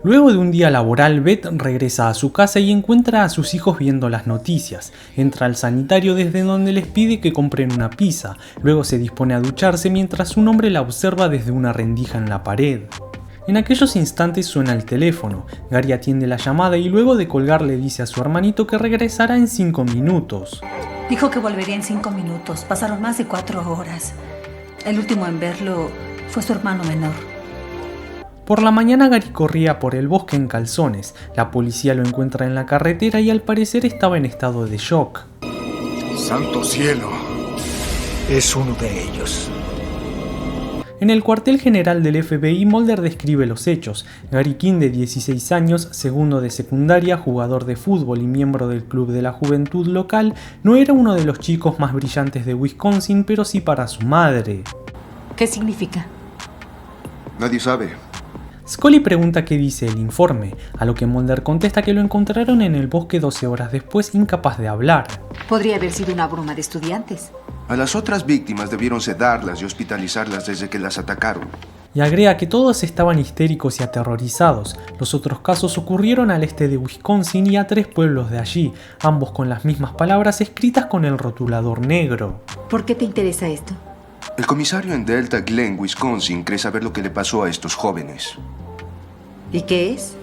Luego de un día laboral, Beth regresa a su casa y encuentra a sus hijos viendo las noticias. Entra al sanitario desde donde les pide que compren una pizza. Luego se dispone a ducharse mientras un hombre la observa desde una rendija en la pared. En aquellos instantes suena el teléfono. Gary atiende la llamada y luego de colgar le dice a su hermanito que regresará en 5 minutos. Dijo que volvería en 5 minutos. Pasaron más de 4 horas. El último en verlo fue su hermano menor. Por la mañana Gary corría por el bosque en calzones. La policía lo encuentra en la carretera y al parecer estaba en estado de shock. ¡Santo cielo! Es uno de ellos. En el cuartel general del FBI, Mulder describe los hechos. Gary King, de 16 años, segundo de secundaria, jugador de fútbol y miembro del club de la juventud local, no era uno de los chicos más brillantes de Wisconsin, pero sí para su madre. ¿Qué significa? Nadie sabe. Scully pregunta qué dice el informe, a lo que Mulder contesta que lo encontraron en el bosque 12 horas después, incapaz de hablar. Podría haber sido una broma de estudiantes. A las otras víctimas debieron sedarlas y hospitalizarlas desde que las atacaron. Y agrega que todos estaban histéricos y aterrorizados. Los otros casos ocurrieron al este de Wisconsin y a 3 pueblos de allí, ambos con las mismas palabras escritas con el rotulador negro. ¿Por qué te interesa esto? El comisario en Delta Glen, Wisconsin, cree saber lo que le pasó a estos jóvenes. ¿Y qué es?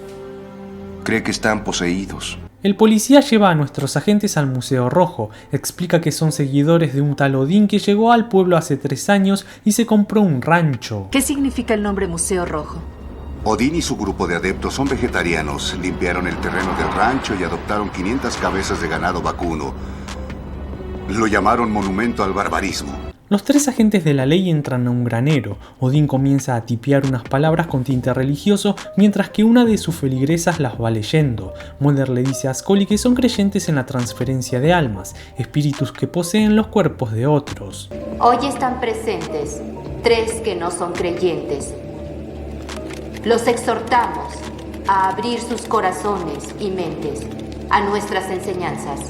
Cree que están poseídos. El policía lleva a nuestros agentes al Museo Rojo, explica que son seguidores de un tal Odín que llegó al pueblo hace 3 años y se compró un rancho. ¿Qué significa el nombre Museo Rojo? Odín y su grupo de adeptos son vegetarianos. Limpiaron el terreno del rancho y adoptaron 500 cabezas de ganado vacuno. Lo llamaron Monumento al Barbarismo. Los 3 agentes de la ley entran a un granero. Odín comienza a tipear unas palabras con tinte religioso mientras que una de sus feligresas las va leyendo. Mulder le dice a Scully que son creyentes en la transferencia de almas, espíritus que poseen los cuerpos de otros. Hoy están presentes 3 que no son creyentes. Los exhortamos a abrir sus corazones y mentes a nuestras enseñanzas.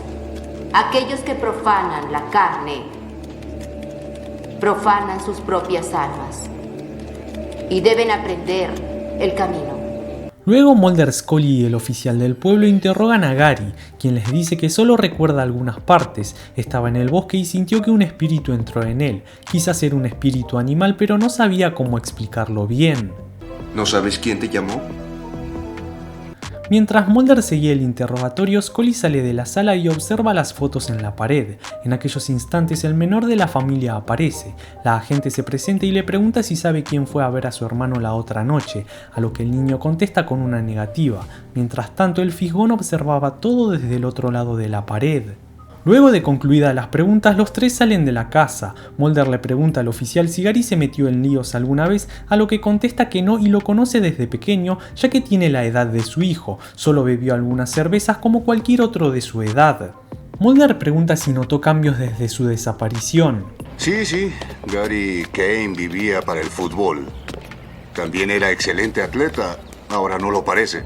Aquellos que profanan la carne profanan sus propias almas y deben aprender el camino. Luego Mulder, Scully y el oficial del pueblo interrogan a Gary, quien les dice que solo recuerda algunas partes. Estaba en el bosque y sintió que un espíritu entró en él. Quizás era un espíritu animal, pero no sabía cómo explicarlo bien. ¿No sabes quién te llamó? Mientras Mulder seguía el interrogatorio, Scully sale de la sala y observa las fotos en la pared. En aquellos instantes el menor de la familia aparece. La agente se presenta y le pregunta si sabe quién fue a ver a su hermano la otra noche, a lo que el niño contesta con una negativa. Mientras tanto, el fisgón observaba todo desde el otro lado de la pared. Luego de concluidas las preguntas, los 3 salen de la casa. Mulder le pregunta al oficial si Gary se metió en líos alguna vez, a lo que contesta que no y lo conoce desde pequeño, ya que tiene la edad de su hijo. Solo bebió algunas cervezas como cualquier otro de su edad. Mulder pregunta si notó cambios desde su desaparición. Sí, Gary Kane vivía para el fútbol. También era excelente atleta, ahora no lo parece.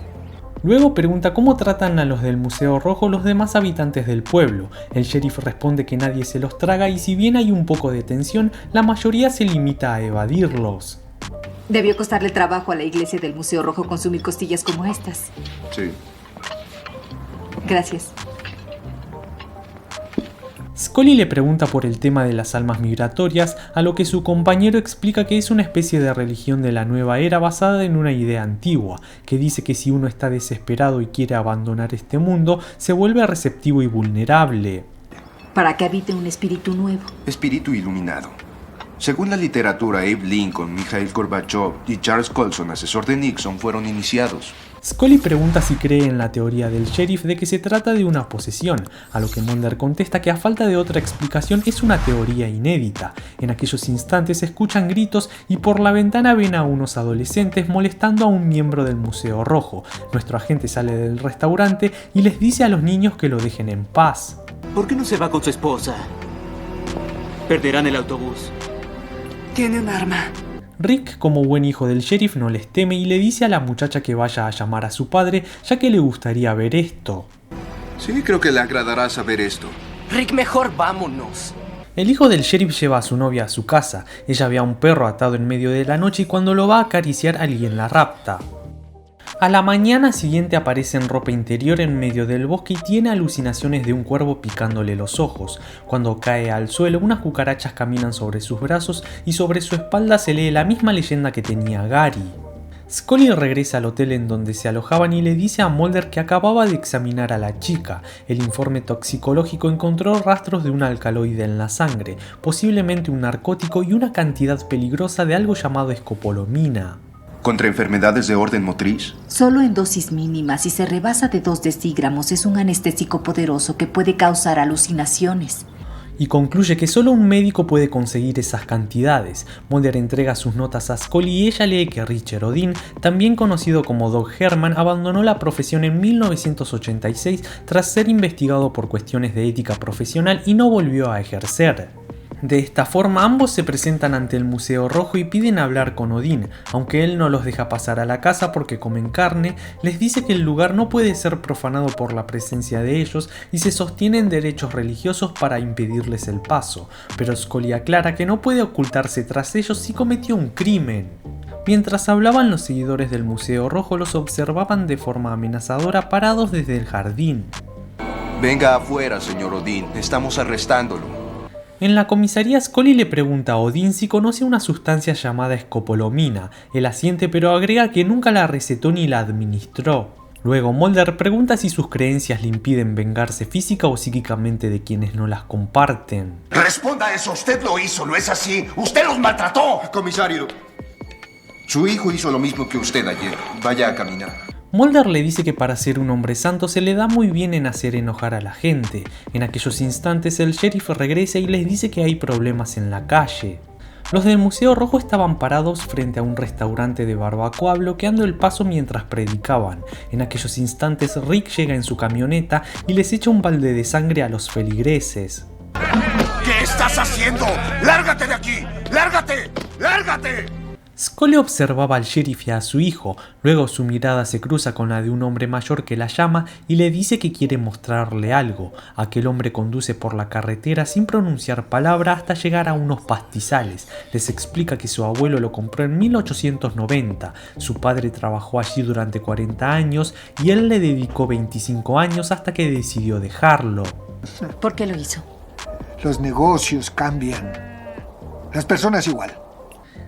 Luego pregunta cómo tratan a los del Museo Rojo los demás habitantes del pueblo. El sheriff responde que nadie se los traga y si bien hay un poco de tensión, la mayoría se limita a evadirlos. Debió costarle trabajo a la iglesia del Museo Rojo consumir costillas como estas. Sí. Gracias. Scully le pregunta por el tema de las almas migratorias, a lo que su compañero explica que es una especie de religión de la nueva era basada en una idea antigua, que dice que si uno está desesperado y quiere abandonar este mundo, se vuelve receptivo y vulnerable. Para que habite un espíritu nuevo. Espíritu iluminado. Según la literatura, Abe Lincoln, Mikhail Gorbachev y Charles Colson, asesor de Nixon, fueron iniciados. Scully pregunta si cree en la teoría del sheriff de que se trata de una posesión, a lo que Mulder contesta que a falta de otra explicación es una teoría inédita. En aquellos instantes se escuchan gritos y por la ventana ven a unos adolescentes molestando a un miembro del Museo Rojo. Nuestro agente sale del restaurante y les dice a los niños que lo dejen en paz. ¿Por qué no se va con su esposa? Perderán el autobús. Tiene un arma. Rick, como buen hijo del sheriff, no les teme y le dice a la muchacha que vaya a llamar a su padre, ya que le gustaría ver esto. Sí, creo que le agradará saber esto. Rick, mejor vámonos. El hijo del sheriff lleva a su novia a su casa. Ella ve a un perro atado en medio de la noche y cuando lo va a acariciar alguien la rapta. A la mañana siguiente aparece en ropa interior en medio del bosque y tiene alucinaciones de un cuervo picándole los ojos. Cuando cae al suelo, unas cucarachas caminan sobre sus brazos y sobre su espalda se lee la misma leyenda que tenía Gary. Scully regresa al hotel en donde se alojaban y le dice a Mulder que acababa de examinar a la chica. El informe toxicológico encontró rastros de un alcaloide en la sangre, posiblemente un narcótico y una cantidad peligrosa de algo llamado escopolamina. ¿Contra enfermedades de orden motriz? Solo en dosis mínimas, si se rebasa de 2 decígramos, es un anestésico poderoso que puede causar alucinaciones. Y concluye que solo un médico puede conseguir esas cantidades. Mulder entrega sus notas a Scully y ella lee que Richard Odin, también conocido como Doc Herman, abandonó la profesión en 1986 tras ser investigado por cuestiones de ética profesional y no volvió a ejercer. De esta forma ambos se presentan ante el Museo Rojo y piden hablar con Odin. Aunque él no los deja pasar a la casa porque comen carne, les dice que el lugar no puede ser profanado por la presencia de ellos y se sostienen derechos religiosos para impedirles el paso, pero Scully aclara que no puede ocultarse tras ellos si cometió un crimen. Mientras hablaban, los seguidores del Museo Rojo los observaban de forma amenazadora parados desde el jardín. Venga afuera, señor Odin, estamos arrestándolo. En la comisaría, Scully le pregunta a Odin si conoce una sustancia llamada escopolamina. Él asiente, pero agrega que nunca la recetó ni la administró. Luego Mulder pregunta si sus creencias le impiden vengarse física o psíquicamente de quienes no las comparten. Responda eso, usted lo hizo, ¿no es así? ¡Usted los maltrató! Comisario, su hijo hizo lo mismo que usted ayer. Vaya a caminar. Mulder le dice que para ser un hombre santo se le da muy bien en hacer enojar a la gente. En aquellos instantes el sheriff regresa y les dice que hay problemas en la calle. Los del Museo Rojo estaban parados frente a un restaurante de barbacoa bloqueando el paso mientras predicaban. En aquellos instantes Rick llega en su camioneta y les echa un balde de sangre a los feligreses. ¿Qué estás haciendo? ¡Lárgate de aquí! ¡Lárgate! ¡Lárgate! Scully observaba al sheriff y a su hijo, luego su mirada se cruza con la de un hombre mayor que la llama y le dice que quiere mostrarle algo. Aquel hombre conduce por la carretera sin pronunciar palabra hasta llegar a unos pastizales. Les explica que su abuelo lo compró en 1890, su padre trabajó allí durante 40 años y él le dedicó 25 años hasta que decidió dejarlo. ¿Por qué lo hizo? Los negocios cambian. Las personas igual.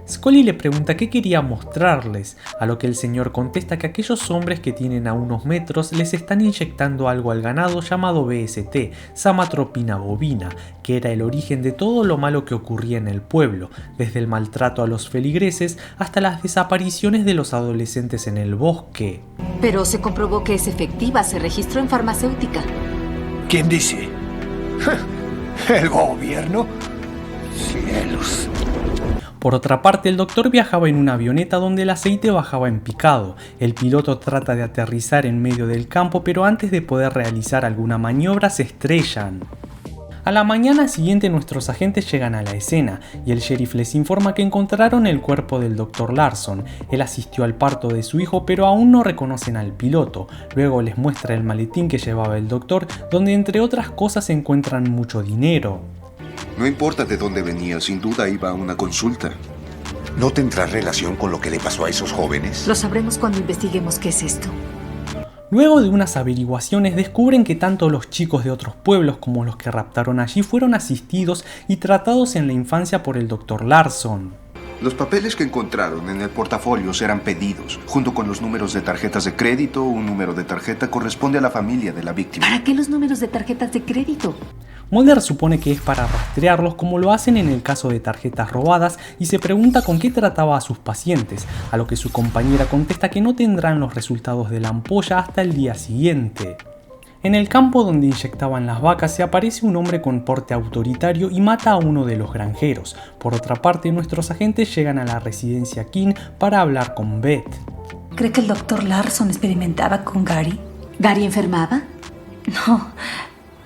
Scully le pregunta qué quería mostrarles, a lo que el señor contesta que aquellos hombres que tienen a unos metros les están inyectando algo al ganado llamado BST, Samatropina bovina, que era el origen de todo lo malo que ocurría en el pueblo, desde el maltrato a los feligreses hasta las desapariciones de los adolescentes en el bosque. Pero se comprobó que es efectiva, se registró en farmacéutica. ¿Quién dice? ¿El gobierno? Cielos. Por otra parte, el doctor viajaba en una avioneta donde el aceite bajaba en picado. El piloto trata de aterrizar en medio del campo, pero antes de poder realizar alguna maniobra se estrellan. A la mañana siguiente nuestros agentes llegan a la escena y el sheriff les informa que encontraron el cuerpo del Dr. Larson. Él asistió al parto de su hijo, pero aún no reconocen al piloto. Luego les muestra el maletín que llevaba el doctor, donde entre otras cosas encuentran mucho dinero. No importa de dónde venía, sin duda iba a una consulta. ¿No tendrá relación con lo que le pasó a esos jóvenes? Lo sabremos cuando investiguemos qué es esto. Luego de unas averiguaciones descubren que tanto los chicos de otros pueblos como los que raptaron allí fueron asistidos y tratados en la infancia por el Dr. Larson. Los papeles que encontraron en el portafolio eran pedidos, junto con los números de tarjetas de crédito. Un número de tarjeta corresponde a la familia de la víctima. ¿Para qué los números de tarjetas de crédito? Mulder supone que es para rastrearlos como lo hacen en el caso de tarjetas robadas y se pregunta con qué trataba a sus pacientes, a lo que su compañera contesta que no tendrán los resultados de la ampolla hasta el día siguiente. En el campo donde inyectaban las vacas se aparece un hombre con porte autoritario y mata a uno de los granjeros. Por otra parte, nuestros agentes llegan a la residencia King para hablar con Beth. ¿Cree que el Dr. Larson experimentaba con Gary? ¿Gary enfermaba? No,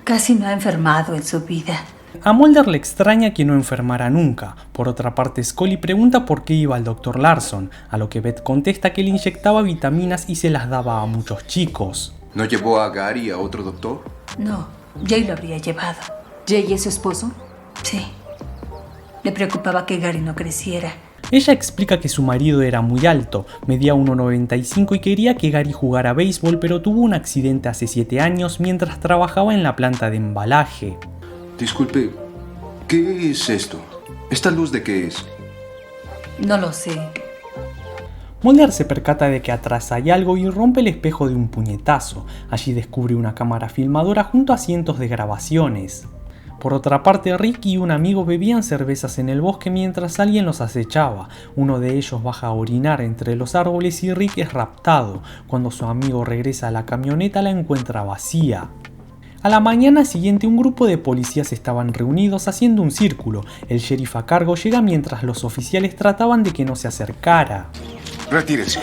casi no ha enfermado en su vida. A Mulder le extraña que no enfermara nunca. Por otra parte, Scully pregunta por qué iba al Dr. Larson, a lo que Beth contesta que le inyectaba vitaminas y se las daba a muchos chicos. ¿No llevó a Gary a otro doctor? No, Jay lo habría llevado. ¿Jay es su esposo? Sí. Le preocupaba que Gary no creciera. Ella explica que su marido era muy alto, medía 1,95 y quería que Gary jugara béisbol, pero tuvo un accidente hace 7 años mientras trabajaba en la planta de embalaje. Disculpe, ¿qué es esto? ¿Esta luz de qué es? No lo sé. Mulder se percata de que atrás hay algo y rompe el espejo de un puñetazo. Allí descubre una cámara filmadora junto a cientos de grabaciones. Por otra parte, Rick y un amigo bebían cervezas en el bosque mientras alguien los acechaba. Uno de ellos baja a orinar entre los árboles y Rick es raptado. Cuando su amigo regresa a la camioneta la encuentra vacía. A la mañana siguiente un grupo de policías estaban reunidos haciendo un círculo. El sheriff a cargo llega mientras los oficiales trataban de que no se acercara. Retírese.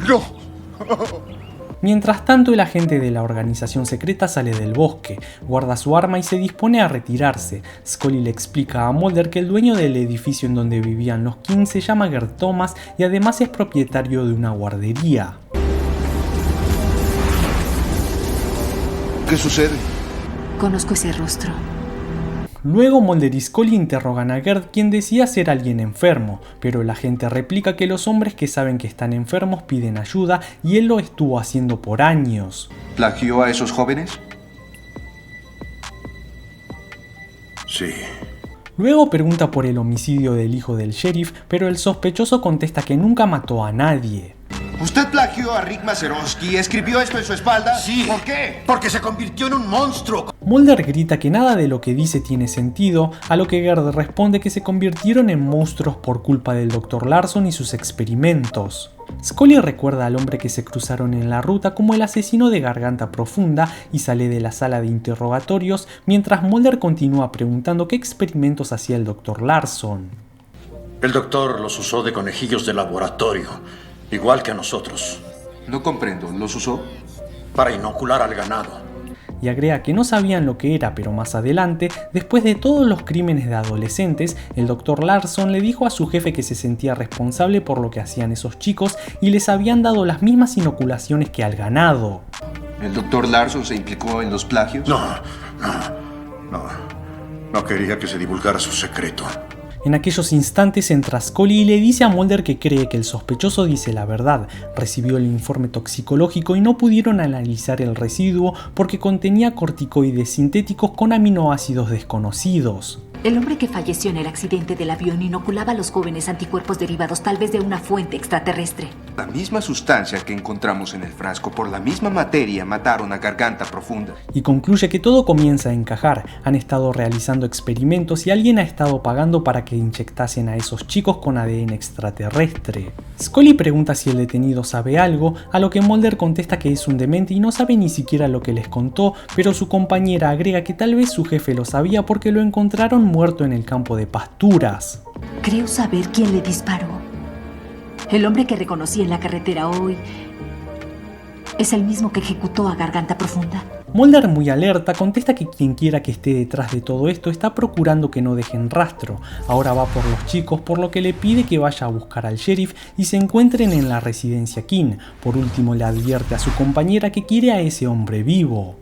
No. Mientras tanto, el agente de la organización secreta sale del bosque, guarda su arma y se dispone a retirarse. Scully le explica a Mulder que el dueño del edificio en donde vivían los King se llama Gert Thomas y además es propietario de una guardería. ¿Qué sucede? Conozco ese rostro. Luego Mulder y Scully interrogan a Gert, quien decía ser alguien enfermo, pero el agente replica que los hombres que saben que están enfermos piden ayuda y él lo estuvo haciendo por años. ¿Plagió a esos jóvenes? Sí. Luego pregunta por el homicidio del hijo del sheriff, pero el sospechoso contesta que nunca mató a nadie. ¿Usted plagió a Rick Mazeroski y escribió esto en su espalda? Sí. ¿Por qué? Porque se convirtió en un monstruo. Mulder grita que nada de lo que dice tiene sentido, a lo que Gert responde que se convirtieron en monstruos por culpa del Dr. Larson y sus experimentos. Scully recuerda al hombre que se cruzaron en la ruta como el asesino de Garganta Profunda y sale de la sala de interrogatorios mientras Mulder continúa preguntando qué experimentos hacía el Dr. Larson. El doctor los usó de conejillos de laboratorio, igual que a nosotros. No comprendo, ¿los usó? Para inocular al ganado. Y agrega que no sabían lo que era, pero más adelante, después de todos los crímenes de adolescentes, el Dr. Larson le dijo a su jefe que se sentía responsable por lo que hacían esos chicos y les habían dado las mismas inoculaciones que al ganado. ¿El Dr. Larson se implicó en los plagios? No quería que se divulgara su secreto. En aquellos instantes entra Scully y le dice a Mulder que cree que el sospechoso dice la verdad. Recibió el informe toxicológico y no pudieron analizar el residuo porque contenía corticoides sintéticos con aminoácidos desconocidos. El hombre que falleció en el accidente del avión inoculaba a los jóvenes anticuerpos derivados tal vez de una fuente extraterrestre. La misma sustancia que encontramos en el frasco, por la misma materia, mataron a Garganta Profunda. Y concluye que todo comienza a encajar. Han estado realizando experimentos y alguien ha estado pagando para que inyectasen a esos chicos con ADN extraterrestre. Scully pregunta si el detenido sabe algo, a lo que Mulder contesta que es un demente y no sabe ni siquiera lo que les contó, pero su compañera agrega que tal vez su jefe lo sabía porque lo encontraron muerto en el campo de pasturas. Creo saber quién le disparó. El hombre que reconocí en la carretera hoy es el mismo que ejecutó a Garganta Profunda. Mulder, muy alerta, contesta que quien quiera que esté detrás de todo esto está procurando que no dejen rastro. Ahora va por los chicos, por lo que le pide que vaya a buscar al sheriff y se encuentren en la residencia King. Por último le advierte a su compañera que quiere a ese hombre vivo.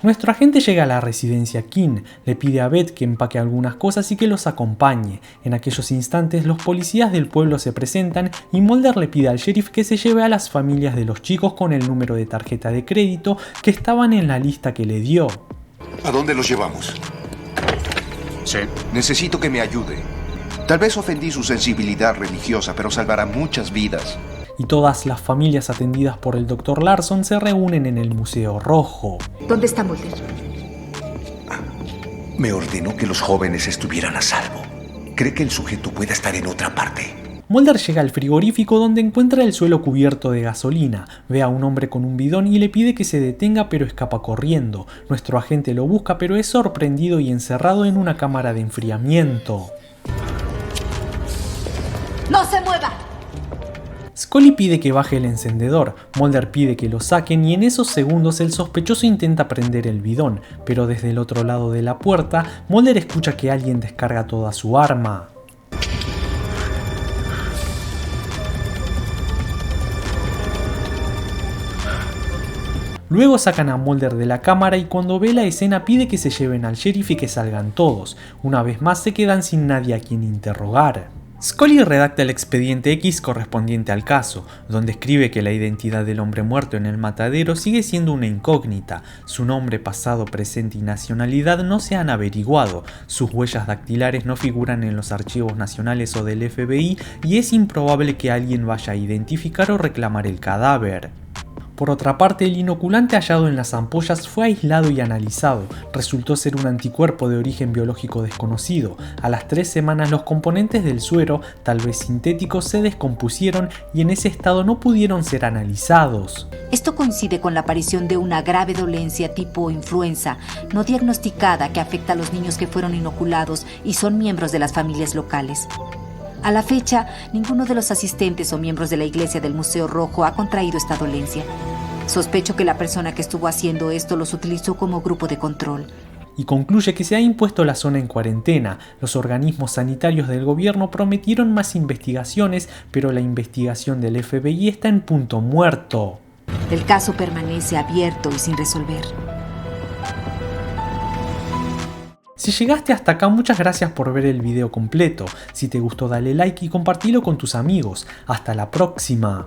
Nuestro agente llega a la residencia King, le pide a Beth que empaque algunas cosas y que los acompañe. En aquellos instantes los policías del pueblo se presentan y Mulder le pide al sheriff que se lleve a las familias de los chicos con el número de tarjeta de crédito que estaban en la lista que le dio. ¿A dónde los llevamos? Sí. Necesito que me ayude. Tal vez ofendí su sensibilidad religiosa, pero salvará muchas vidas. Y todas las familias atendidas por el Dr. Larson se reúnen en el Museo Rojo. ¿Dónde está Mulder? Me ordenó que los jóvenes estuvieran a salvo. ¿Cree que el sujeto pueda estar en otra parte? Mulder llega al frigorífico donde encuentra el suelo cubierto de gasolina. Ve a un hombre con un bidón y le pide que se detenga, pero escapa corriendo. Nuestro agente lo busca, pero es sorprendido y encerrado en una cámara de enfriamiento. ¡No se mueva! Scully pide que baje el encendedor, Mulder pide que lo saquen y en esos segundos el sospechoso intenta prender el bidón, pero desde el otro lado de la puerta, Mulder escucha que alguien descarga toda su arma. Luego sacan a Mulder de la cámara y cuando ve la escena pide que se lleven al sheriff y que salgan todos. Una vez más se quedan sin nadie a quien interrogar. Scully redacta el expediente X correspondiente al caso, donde escribe que la identidad del hombre muerto en el matadero sigue siendo una incógnita, su nombre, pasado, presente y nacionalidad no se han averiguado, sus huellas dactilares no figuran en los archivos nacionales o del FBI y es improbable que alguien vaya a identificar o reclamar el cadáver. Por otra parte, el inoculante hallado en las ampollas fue aislado y analizado. Resultó ser un anticuerpo de origen biológico desconocido. A las 3 semanas los componentes del suero, tal vez sintéticos, se descompusieron y en ese estado no pudieron ser analizados. Esto coincide con la aparición de una grave dolencia tipo influenza no diagnosticada que afecta a los niños que fueron inoculados y son miembros de las familias locales. A la fecha, ninguno de los asistentes o miembros de la iglesia del Museo Rojo ha contraído esta dolencia. Sospecho que la persona que estuvo haciendo esto los utilizó como grupo de control. Y concluye que se ha impuesto la zona en cuarentena. Los organismos sanitarios del gobierno prometieron más investigaciones, pero la investigación del FBI está en punto muerto. El caso permanece abierto y sin resolver. Si llegaste hasta acá, muchas gracias por ver el video completo. Si te gustó, dale like y compartilo con tus amigos. Hasta la próxima.